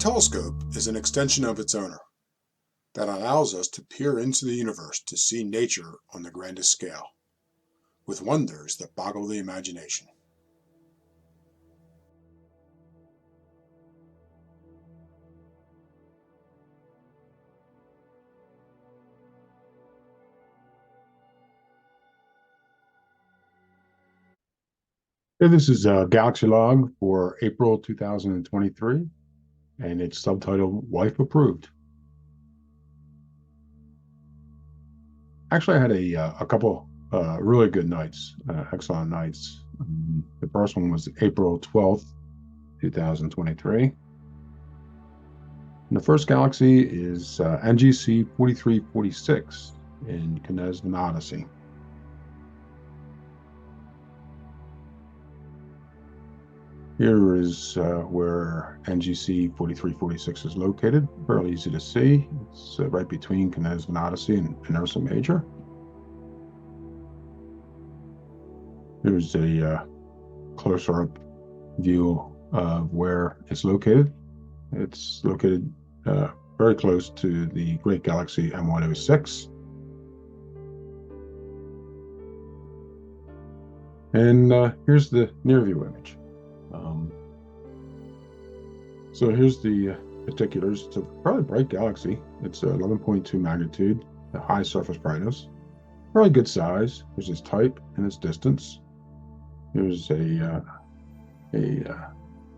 telescope is an extension of its owner that allows us to peer into the universe to see nature on the grandest scale, with wonders that boggle the imagination. Hey, this is a Galaxy Log for April 2023, and it's subtitled Wife Approved. Actually, I had a couple really good nights, excellent nights. The first one was April 12th, 2023. And the first galaxy is NGC 4346 in Cannes Odyssey. Here is where NGC 4346 is located. Fairly easy to see. It's right between Cannes Odyssey and Ursa Major. Here's a closer up view of where it's located. It's located very close to the great galaxy M106. And here's the near view image. So here's the particulars. It's a fairly bright galaxy. It's 11.2 magnitude, a high surface brightness, fairly good size. Here's its type and its distance. Here's a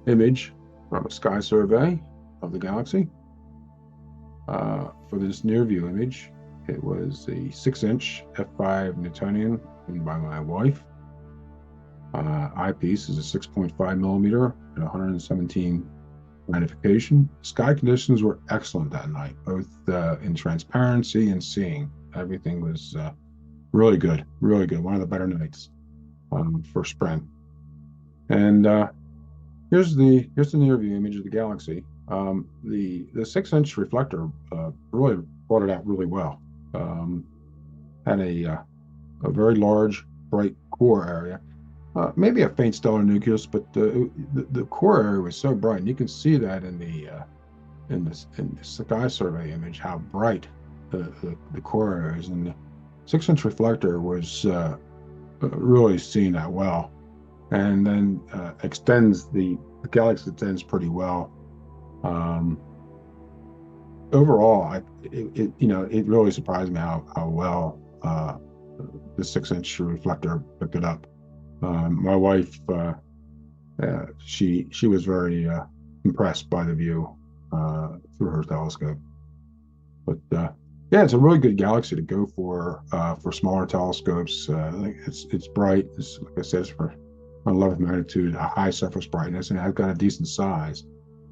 image from a sky survey of the galaxy. For this near view image, it was a 6-inch f5 Newtonian made by my wife. Eyepiece is a 6.5 millimeter and 117 magnification. Sky conditions were excellent that night, both in transparency and seeing. Everything was really good, really good. One of the better nights for spring. And here's the near view image of the galaxy. The 6-inch reflector really brought it out really well. Had a very large, bright core area. Maybe a faint stellar nucleus, but the core area was so bright, and you can see that in the sky survey image how bright the core area is, and the 6-inch reflector was really seeing that well, and then extends the galaxy extends pretty well. Overall, it really surprised me how well the 6-inch reflector picked it up. My wife, she was very impressed by the view through her telescope. But yeah, it's a really good galaxy to go for smaller telescopes. It's bright. It's, like I said, it's for 11th magnitude, a high surface brightness, and it's got a decent size.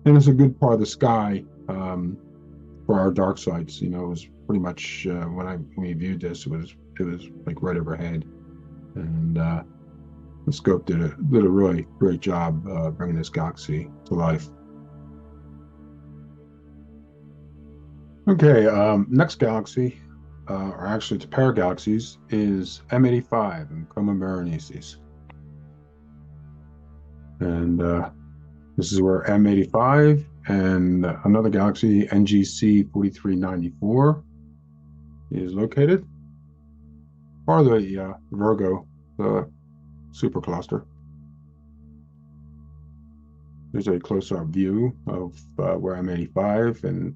And it's a good part of the sky for our dark sites. It was pretty much when we viewed this, it was like right overhead, and the scope did a really great job bringing this galaxy to life. Okay, next galaxy, or actually it's a pair of galaxies, is M85 in Coma Berenices. And this is where M85 and another galaxy, NGC 4394, is located. Part of the Virgo supercluster. There's a close-up view of where M85 and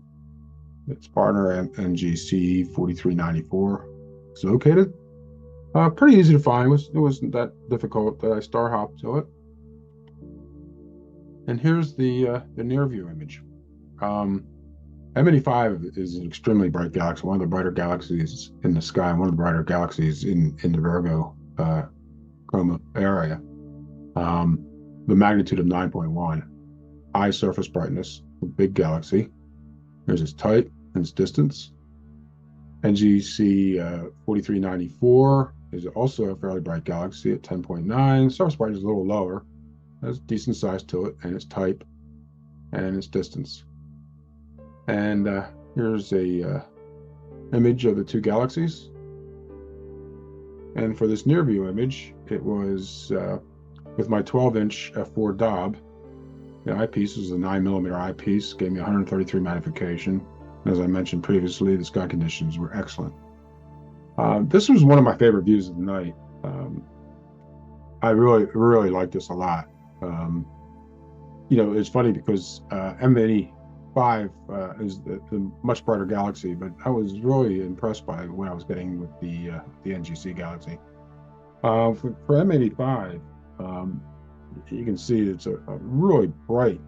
its partner NGC 4394 is located. Pretty easy to find. It wasn't that difficult that I star hopped to it. And here's the near view image. M85 is an extremely bright galaxy, one of the brighter galaxies in the sky, one of the brighter galaxies in the Virgo Coma area. The magnitude of 9.1, high surface brightness, a big galaxy. Here's its type and its distance. NGC 4394 is also a fairly bright galaxy at 10.9. Surface brightness is a little lower. Has decent size to it, and its type and its distance. And here's a image of the two galaxies. And for this near view image, it was with my 12-inch f4 Dob The eyepiece was a 9mm eyepiece, gave me 133 magnification. As I mentioned previously, the sky conditions were excellent. This was one of my favorite views of the night. I really liked this a lot. Um, it's funny because M85 is the much brighter galaxy, but I was really impressed by what I was getting with the NGC Galaxy. For M85, um, you can see it's a really bright,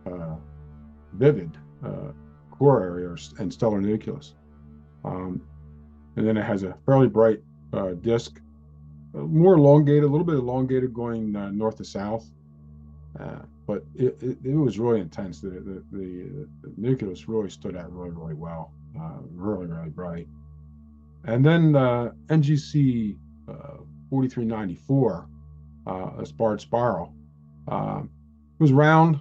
uh, vivid core area and stellar nucleus. Um, and then it has a fairly bright disk, more elongated, a little bit elongated going north to south. But it was really intense. The nucleus really stood out really well, really bright. And then NGC 4394, a barred spiral, was round,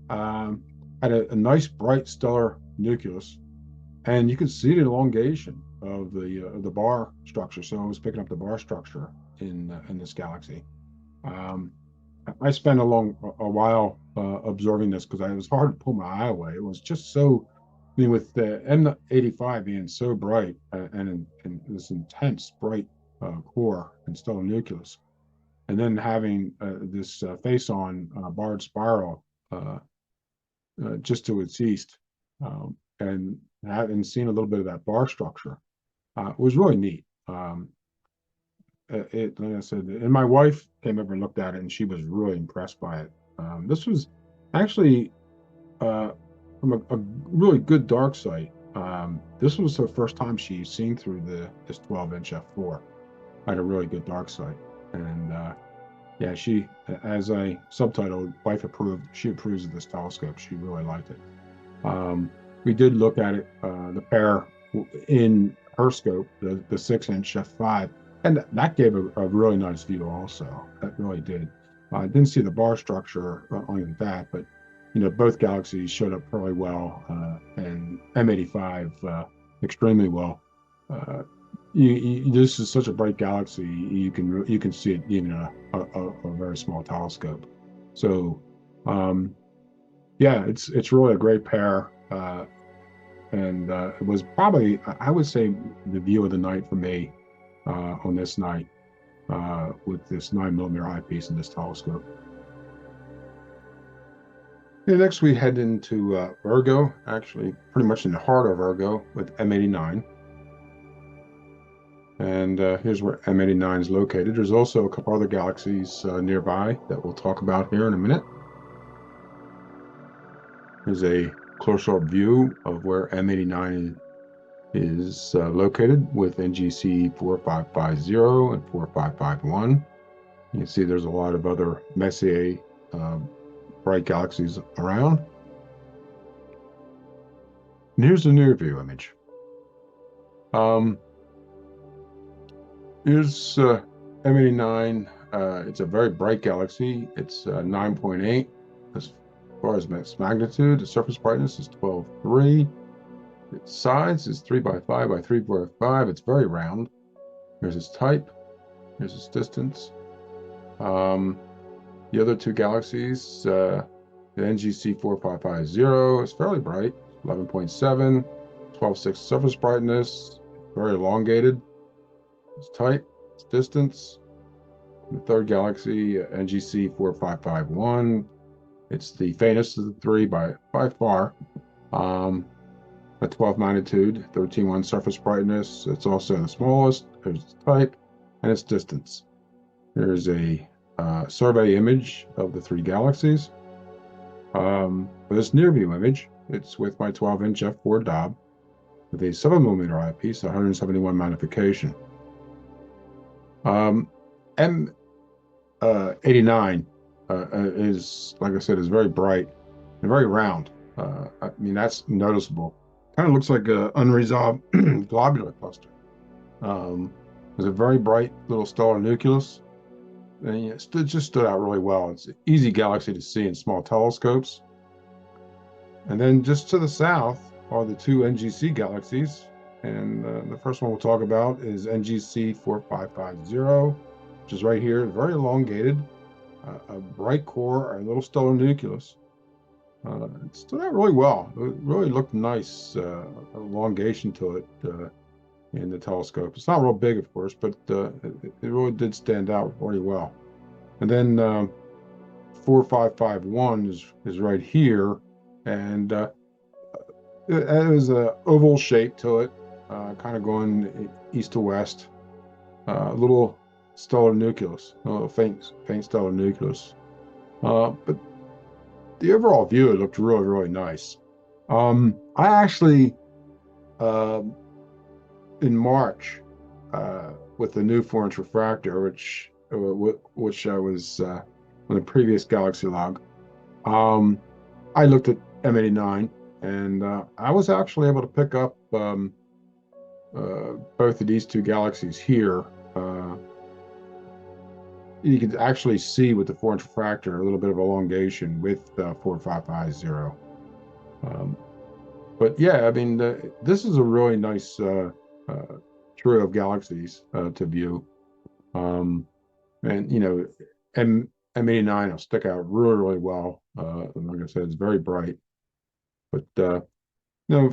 had a nice bright stellar nucleus, and you could see the elongation of the bar structure. So I was picking up the bar structure in this galaxy. Um, I spent a while observing this because it was hard to pull my eye away. It was just so, I mean, with the M85 being so bright and this intense bright core and stellar nucleus, and then having this face-on barred spiral just to its east, and having seen a little bit of that bar structure, was really neat. Like I said, and my wife came over and looked at it, and she was really impressed by it. This was actually from a really good dark sight. This was her first time she's seen through this 12-inch f4 at a really good dark sight, and yeah, she, as I subtitled, wife approved. She approves of this telescope. She really liked it. We did look at it, the pair in her scope, the 6-inch f5. And that gave a really nice view also. That really did. I didn't see the bar structure on that, but both galaxies showed up fairly well, and M85 extremely well. This is such a bright galaxy, you can see it even in a very small telescope. So, yeah, it's really a great pair, and it was probably, I would say, the view of the night for me. On this night, with this 9mm eyepiece in this telescope. And next we head into Virgo, actually pretty much in the heart of Virgo with M89. And here's where M89 is located. There's also a couple other galaxies nearby that we'll talk about here in a minute. Here's a close-up view of where M89 is located with NGC 4550 and 4551. You can see there's a lot of other Messier bright galaxies around. And here's the near view image. Here's M89. It's a very bright galaxy. It's 9.8 as far as its magnitude. The surface brightness is 12.3. Its size is 3 by 5 by 3.5. It's very round. Here's its type. Here's its distance. The other two galaxies, the NGC 4550 is fairly bright, 11.7, 12.6 surface brightness, very elongated. Its type, its distance. The third galaxy, NGC 4551, it's the faintest of the three by far. At 12 magnitude, 13.1 surface brightness. It's also the smallest. There's its type and its distance. There's a survey image of the three galaxies. For this near view image, it's with my 12-inch f4 Dob with a 7mm eyepiece, 171 magnification. M89 is, like I said, is very bright and very round. I mean, that's noticeable. Kind of looks like an unresolved globular cluster. There's a very bright little stellar nucleus, and it just stood out really well. It's an easy galaxy to see in small telescopes. And then just to the south are the two NGC galaxies, and the first one we'll talk about is NGC 4550, which is right here, very elongated, a bright core, a little stellar nucleus. It stood out really well. It really looked nice, elongation to it in the telescope. It's not real big, of course, but it really did stand out really well. And then 4551 is right here, and it was a oval shape to it, kind of going east to west. A little stellar nucleus, a little faint stellar nucleus. But the overall view, it looked really, really nice. I actually, um in March, with the new 4-inch refractor, which I was on the previous Galaxy log, um, I looked at M89, and I was actually able to pick up both of these two galaxies here. Uh, you can actually see with the 4-inch refractor a little bit of elongation with 4550. Um, but yeah, I mean, this is a really nice uh, trio of galaxies to view. Um, and M89 will stick out really, really well. Like I said, it's very bright. But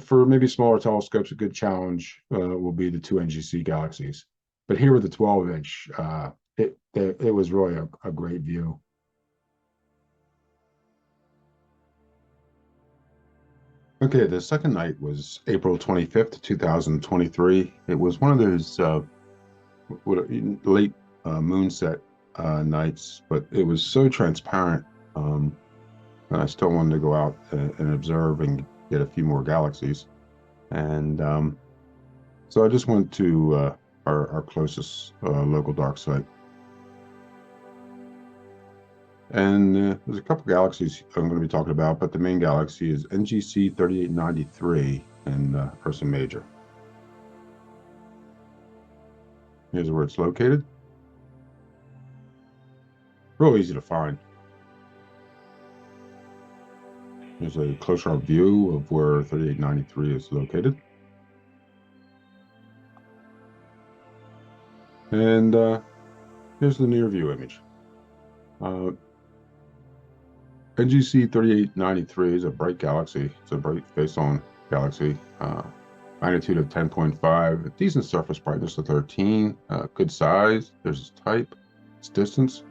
for maybe smaller telescopes, a good challenge will be the two NGC galaxies. But here with the 12-inch, it was really a great view. Okay, the second night was April 25th, 2023. It was one of those late moonset nights, but it was so transparent. And I still wanted to go out and observe and get a few more galaxies. And so I just went to our closest local dark site. And there's a couple galaxies I'm going to be talking about, but the main galaxy is NGC 3893 in Ursa Major. Here's where it's located. Real easy to find. Here's a closer-up view of where 3893 is located. And here's the near view image. NGC 3893 is a bright galaxy. It's a bright face-on galaxy. Magnitude of 10.5, a decent surface brightness of 13, good size. There's its type, its distance.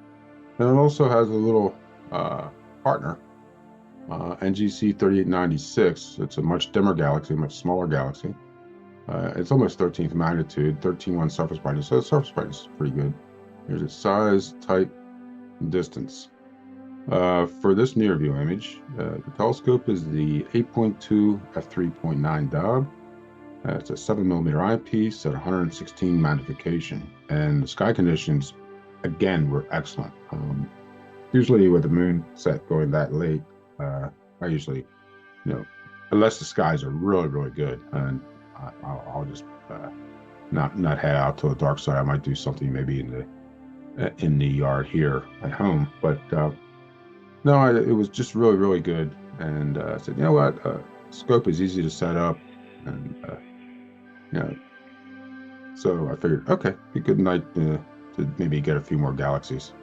And it also has a little partner, NGC 3896. It's a much dimmer galaxy, much smaller galaxy. It's almost 13th magnitude, 13.1 surface brightness. So the surface brightness is pretty good. Here's its size, type, and distance. For this near view image, the telescope is the 8.2 f3.9 Dob. It's a 7mm eyepiece at 116 magnification, and the sky conditions, again, were excellent. Usually with the moon set going that late, I usually, unless the skies are really, really good, and I'll just not head out to the dark side. I might do something maybe in the yard here at home, but no, it was just really, really good. And I said, you know what, scope is easy to set up, and so I figured, okay, be a good night to maybe get a few more galaxies.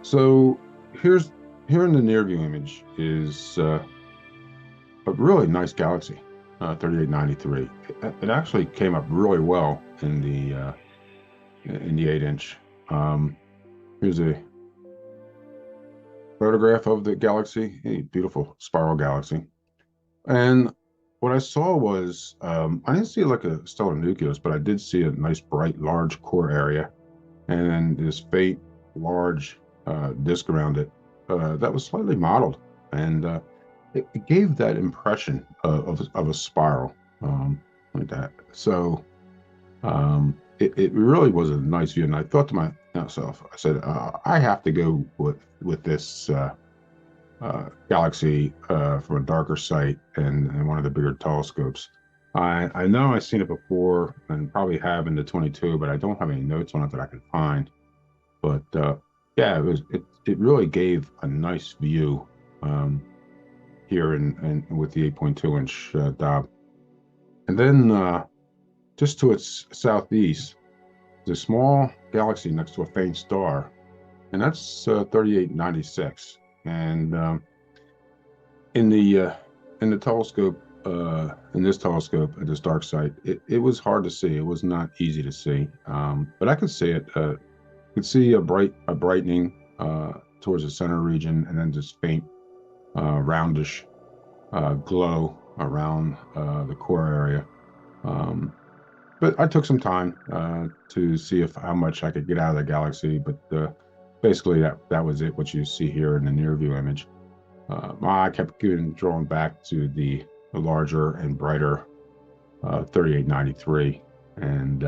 So here in the near view image is a really nice galaxy, 3893. It actually came up really well in the 8-inch. Here's a photograph of the galaxy, a beautiful spiral galaxy. And what I saw was, I didn't see like a stellar nucleus, but I did see a nice, bright, large core area, and then this faint, large disk around it that was slightly mottled, and it gave that impression of a spiral like that. So it really was a nice view, and I thought to myself, I said, I have to go with this galaxy from a darker site and one of the bigger telescopes. I know I've seen it before and probably have in the 22, but I don't have any notes on it that I can find. But yeah, it really gave a nice view here and with the 8.2-inch Dob. And then just to its southeast, there's a small galaxy next to a faint star, and that's 3896. And in the telescope, in this telescope at this dark site, it was hard to see. It was not easy to see, but I could see it. Could see a brightening towards the center region, and then just faint roundish glow around the core area. Um, but I took some time to see if how much I could get out of the galaxy. But basically, that was it. What you see here in the near view image. I kept getting drawn back to the larger and brighter 3893, and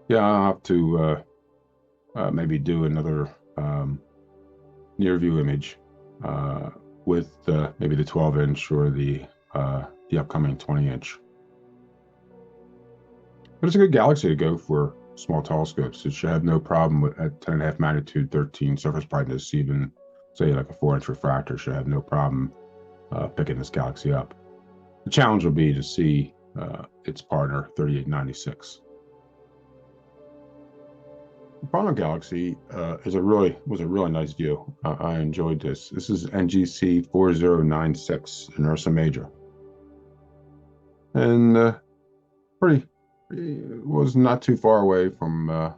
yeah, I'll have to maybe do another near view image with maybe the 12-inch or the upcoming 20-inch. But it's a good galaxy to go for small telescopes. It should have no problem with at 10.5 magnitude, 13 surface brightness, even say like a 4-inch refractor should have no problem picking this galaxy up. The challenge will be to see its partner 3896. The final galaxy was a really nice view. I enjoyed this. This is NGC 4096 in Ursa Major, and pretty was not too far away from the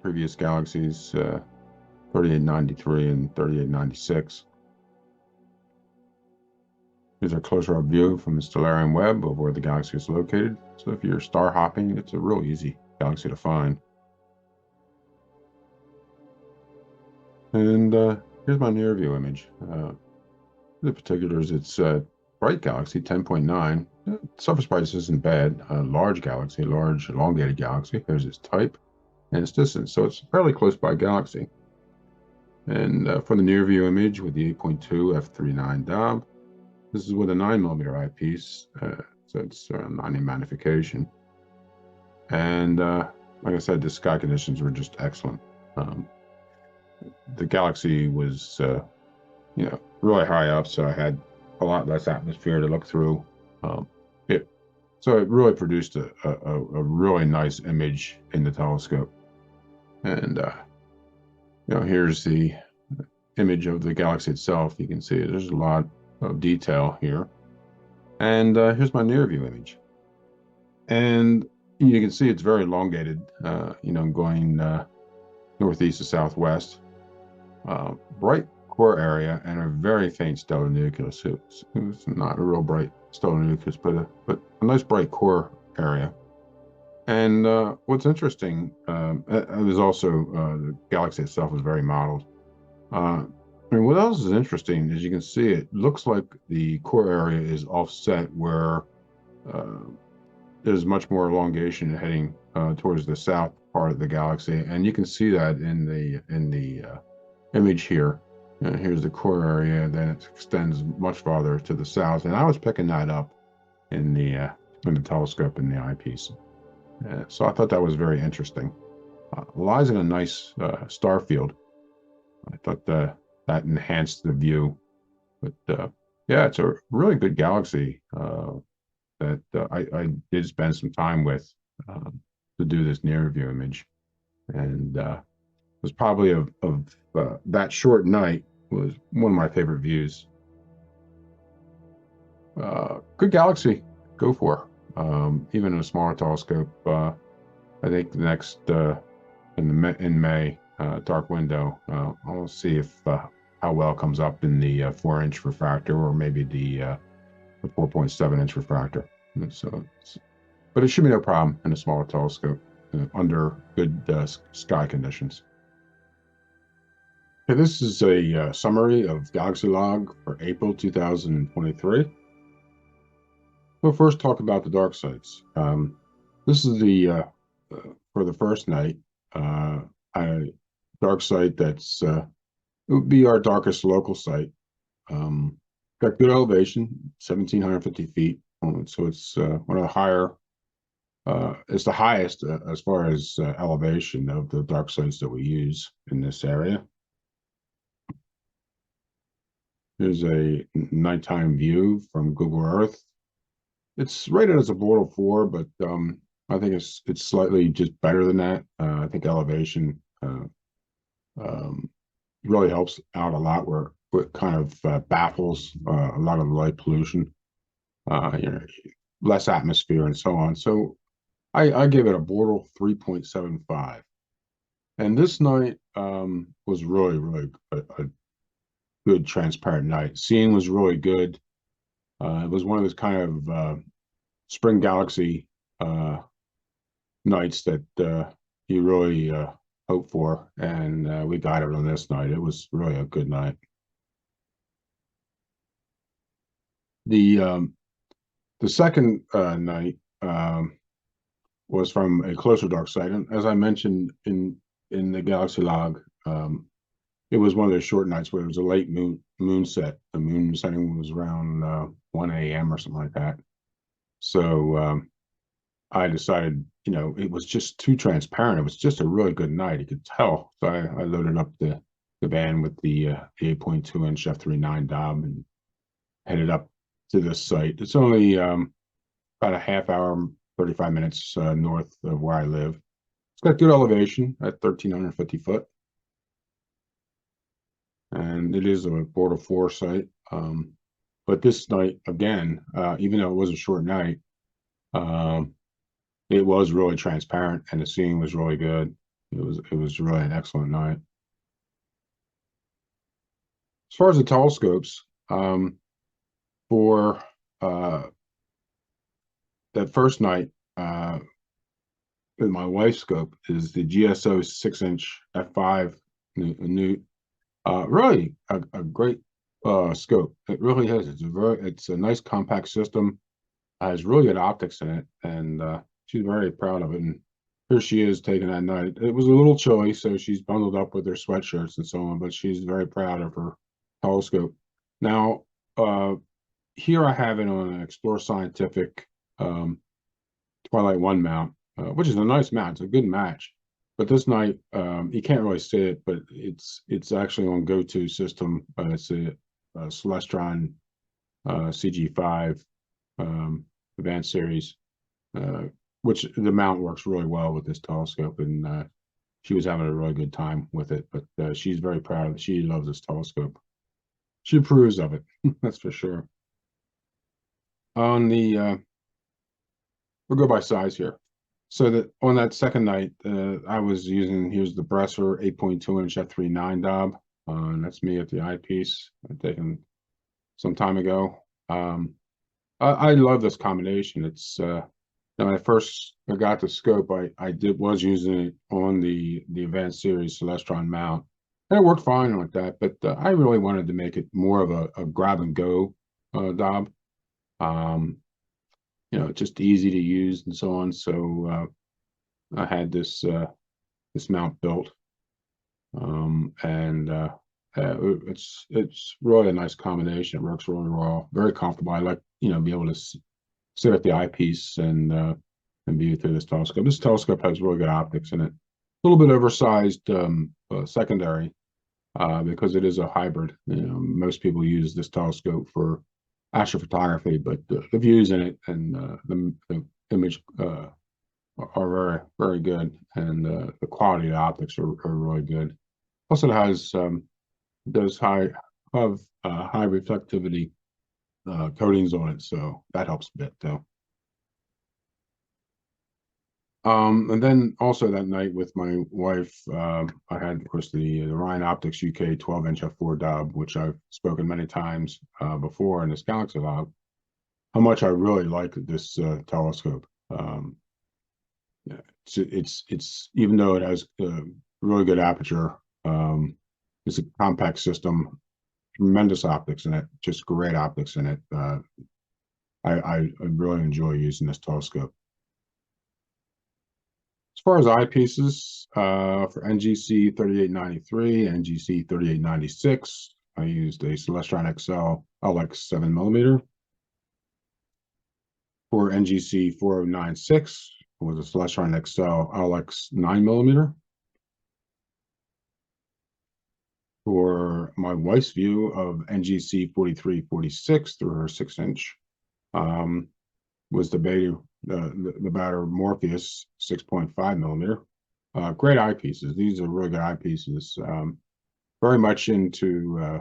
previous galaxies, 3893 and 3896. Here's a closer up view from the Stellarium web of where the galaxy is located. So if you're star hopping, it's a real easy galaxy to find. And here's my near view image. The particulars, it's bright galaxy, 10.9. Surface brightness isn't bad. Large galaxy, large elongated galaxy. There's its type and its distance. So it's a fairly close by galaxy. And for the near view image with the 8.2 f39 Dob, this is with a 9mm eyepiece, so it's 90 magnification. And like I said, the sky conditions were just excellent. The galaxy was, really high up, so I had a lot less atmosphere to look through. So it really produced a really nice image in the telescope. And here's the image of the galaxy itself. You can see there's a lot of detail here. And here's my near view image. And you can see it's very elongated, going northeast to southwest. Bright core area and a very faint stellar nucleus. It's not a real bright stellar nucleus, but a nice bright core area. And what's interesting is also the galaxy itself is very mottled. What else is interesting is you can see it looks like the core area is offset where there's much more elongation heading towards the south part of the galaxy, and you can see that in the image here. Here's the core area, then it extends much farther to the south, and I was picking that up in the telescope in the eyepiece. So I thought that was very interesting. Lies in a nice star field. I thought that enhanced the view. But yeah, it's a really good galaxy that I did spend some time with to do this near view image, and was probably of that short night was one of my favorite views. Good galaxy, go for. Even in a smaller telescope. I think the next in May dark window, I'll see if how well it comes up in the 4-inch refractor or maybe the 4.7-inch refractor. But it should be no problem in a smaller telescope under good sky conditions. Okay, this is a summary of Galaxy Log for April 2023. We'll first talk about the dark sites. This is the for the first night, a dark site that's it would be our darkest local site. Got good elevation, 1,750 feet. So it's one of the higher. It's the highest as far as elevation of the dark sites that we use in this area. Here's a nighttime view from Google Earth. It's rated as a Bortle 4, but I think it's slightly just better than that. I think elevation really helps out a lot what kind of baffles a lot of the light pollution, you know, less atmosphere and so on. So I gave it a border 3.75. And this night was really, really a good transparent night. Seeing was really good. It was one of those kind of spring galaxy nights that you really hope for, and we got it on this night. It was really a good night. The the second night was from a closer dark side, and as I mentioned in the galaxy log, it was one of those short nights where it was a late moon set. The moon setting was around 1 a.m. or something like that. So I decided, you know, it was just too transparent. It was just a really good night. You could tell. So I loaded up the van with the 8.2-inch f3.9 Dob and headed up to this site. It's only about a half hour, 35 minutes north of where I live. It's got good elevation at 1,350 foot. And it is a border 4 site. But this night, again, even though it was a short night, it was really transparent and the seeing was really good. It was really an excellent night. As far as the telescopes, for that first night, with my wife's scope is the GSO 6-inch f5 Newt. Really a great scope. It really is. It's a nice compact system. Has really good optics in it, and she's very proud of it. And here she is taking that night. It was a little chilly, so she's bundled up with her sweatshirts and so on, but she's very proud of her telescope. Now, here I have it on an Explore Scientific Twilight 1 mount, which is a nice mount. It's a good match. But this night, you can't really see it, but it's actually on Go-To system. It's a Celestron CG5 Advanced Series, which the mount works really well with this telescope, and she was having a really good time with it. But she's very proud of it. She loves this telescope. She approves of it, that's for sure. On the we'll go by size here. So that on that second night, I was using, here's the Bresser 8.2-inch f3.9 Dob. And that's me at the eyepiece. I've taken some time ago. I love this combination. It's when I first got the scope, I was using it on the Advanced Series Celestron mount, and it worked fine like that. But I really wanted to make it more of a grab and go Dob. You know, just easy to use and so on. So I had this mount built, and it's really a nice combination. It works really well, very comfortable. I like, you know, be able to sit at the eyepiece and view through this telescope. This telescope has really good optics in it. A little bit oversized secondary because it is a hybrid. You know, most people use this telescope for astrophotography, but the views in it and the image are very, very good, and the quality of the optics are really good. Plus, it has those high reflectivity coatings on it, so that helps a bit too. And then also that night with my wife, I had, of course, the Ryan Optics UK 12-inch f4 Dob, which I've spoken many times before in this Galaxy log, how much I really like this telescope. Yeah, it's even though it has really good aperture, it's a compact system, tremendous optics in it, just great optics in it. I really enjoy using this telescope. As far as eyepieces, for NGC 3893, NGC 3896, I used a Celestron XL LX 7mm. For NGC 4096, it was a Celestron XL LX 9mm. For my wife's view of NGC 4346 through her 6-inch, was the Beta, the Baader Morpheus 6.5mm. Great eyepieces. These are really good eyepieces. Very much into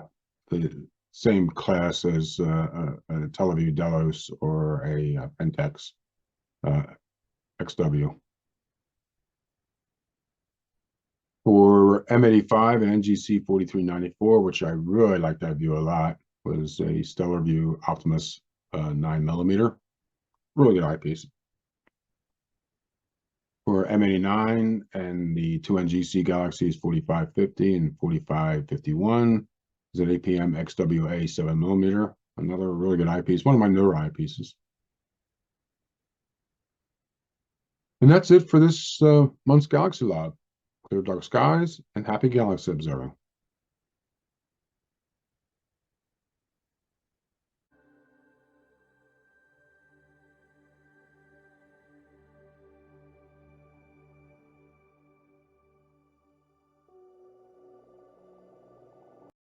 the same class as a Teleview Delos or a Pentax XW. For M85 and NGC 4394, which I really like that view a lot, was a Stellar View Optimus 9mm. Really good eyepiece. For M89 and the two NGC Galaxies 4550 and 4551 is an APM XWA 7mm. Another really good eyepiece, one of my newer eyepieces. And that's it for this month's Galaxy Log. Clear dark skies and happy galaxy observing.